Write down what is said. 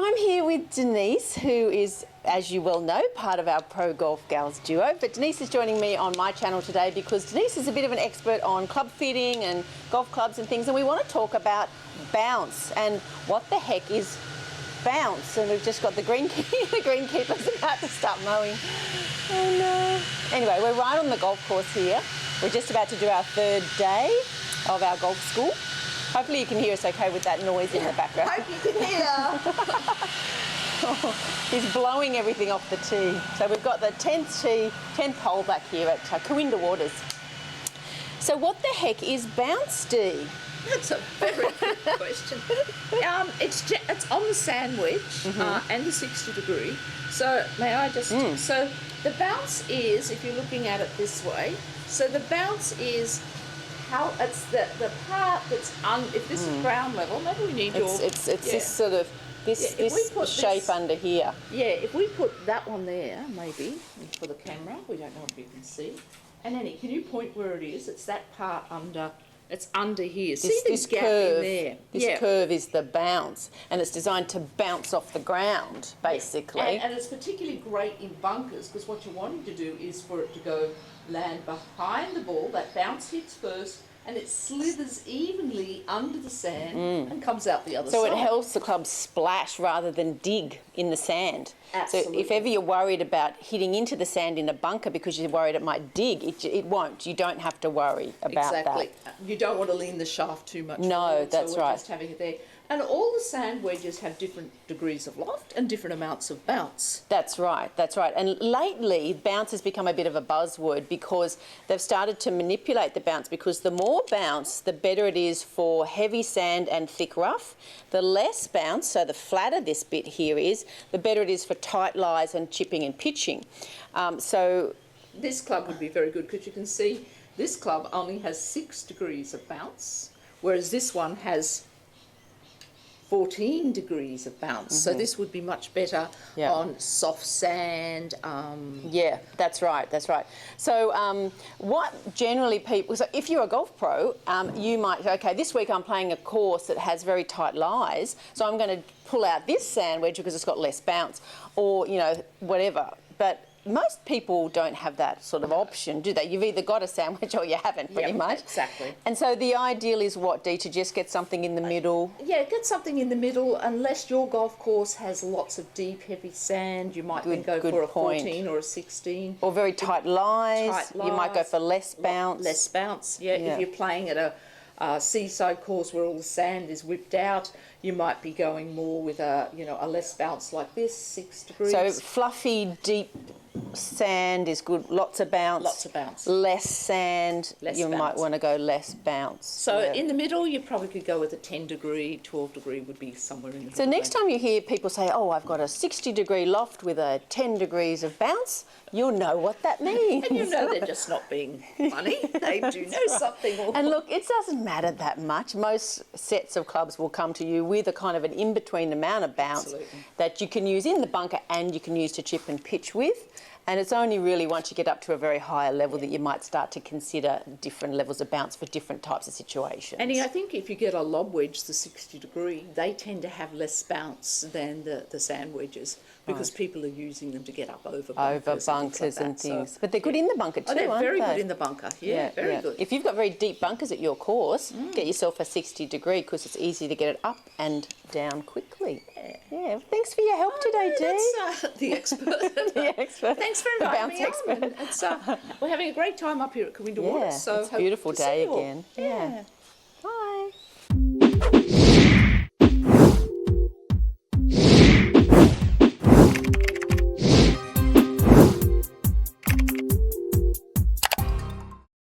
I'm here with Dennise, who is, as you well know, part of our ProGolfGals duo. But Dennise is joining me on my channel today because Dennise is a bit of an expert on club fitting and golf clubs and things, and we want to talk about bounce and what the heck is bounce. And we've just got the greenkeeper's about to start mowing. Oh no. Anyway, we're right on the golf course here. We're just about to do our third day of our golf school. Hopefully you can hear us okay with that noise in the background. Hope you can hear. He's blowing everything off the tee. So we've got the 10th hole back here at Corinda Waters. So what the heck is bounce, Dee? That's a very good question. It's on the sand wedge and the 60 degree. So may I just... So the bounce is, if you're looking at it this way, so the bounce is how it's the part that's if this is ground level, maybe we need it's this sort of this shape under here. Yeah, if we put that one there, maybe for the camera, we don't know if you can see. And Annie, can you point where it is? It's that part under. It's under here. See this gap curve in there? This curve is the bounce, and it's designed to bounce off the ground, basically. And it's particularly great in bunkers because what you're wanting to do is for it to land behind the ball. That bounce hits first, and it slithers evenly under the sand and comes out the other side. So it helps the club splash rather than dig in the sand. Absolutely. So if ever you're worried about hitting into the sand in a bunker because you're worried it might dig, it won't. You don't have to worry about that. Exactly. You don't want to lean the shaft too much. No, forward, that's so we're right. just having it there. And all the sand wedges have different degrees of loft and different amounts of bounce. That's right, that's right. And lately, bounce has become a bit of a buzzword because they've started to manipulate the bounce, because the more bounce, the better it is for heavy sand and thick rough. The less bounce, so the flatter this bit here is, the better it is for tight lies and chipping and pitching. So this club would be very good because you can see this club only has 6 degrees of bounce, whereas this one has 14 degrees of bounce. So this would be much better on soft sand. Yeah, that's right, that's right. So what generally people, so if you're a golf pro, you might, okay, this week I'm playing a course that has very tight lies, so I'm going to pull out this sand wedge because it's got less bounce, or, you know, whatever. But most people don't have that sort of option, do they? You've either got a sandwich or you haven't, pretty much. Exactly. And so the ideal is what, Dee, to just get something in the middle? Yeah, get something in the middle. Unless your golf course has lots of deep, heavy sand, you might then go for a 14 or a 16. Or very tight lies. You might go for less bounce. Less bounce, yeah. If you're playing at a seaside course where all the sand is whipped out, you might be going more with a less bounce like this, 6 degrees. So fluffy, deep sand is good. Lots of bounce. Lots of bounce. Less sand. You might want to go less bounce. So in the middle, you probably could go with a 10 degree, 12 degree would be somewhere in the middle. So next time you hear people say, oh, I've got a 60 degree loft with a 10 degrees of bounce, you'll know what that means. And you know they're just not being funny. They do know something. And look, it doesn't matter that much. Most sets of clubs will come to you with a kind of an in-between amount of bounce that you can use in the bunker and you can use to chip and pitch with. And it's only really once you get up to a very higher level that you might start to consider different levels of bounce for different types of situations. And I think if you get a lob wedge, the 60 degree, they tend to have less bounce than the sand wedges because people are using them to get up over bunkers, and things. But they're good in the bunker too, they're aren't very they? good in the bunker, very good. If you've got very deep bunkers at your course, get yourself a 60 degree because it's easy to get it up and down quickly. Yeah. Thanks for your help today, Dee. That's the expert. The expert. Thanks for inviting me on. We're having a great time up here at Corinda Waters. So it's a beautiful day again. Yeah.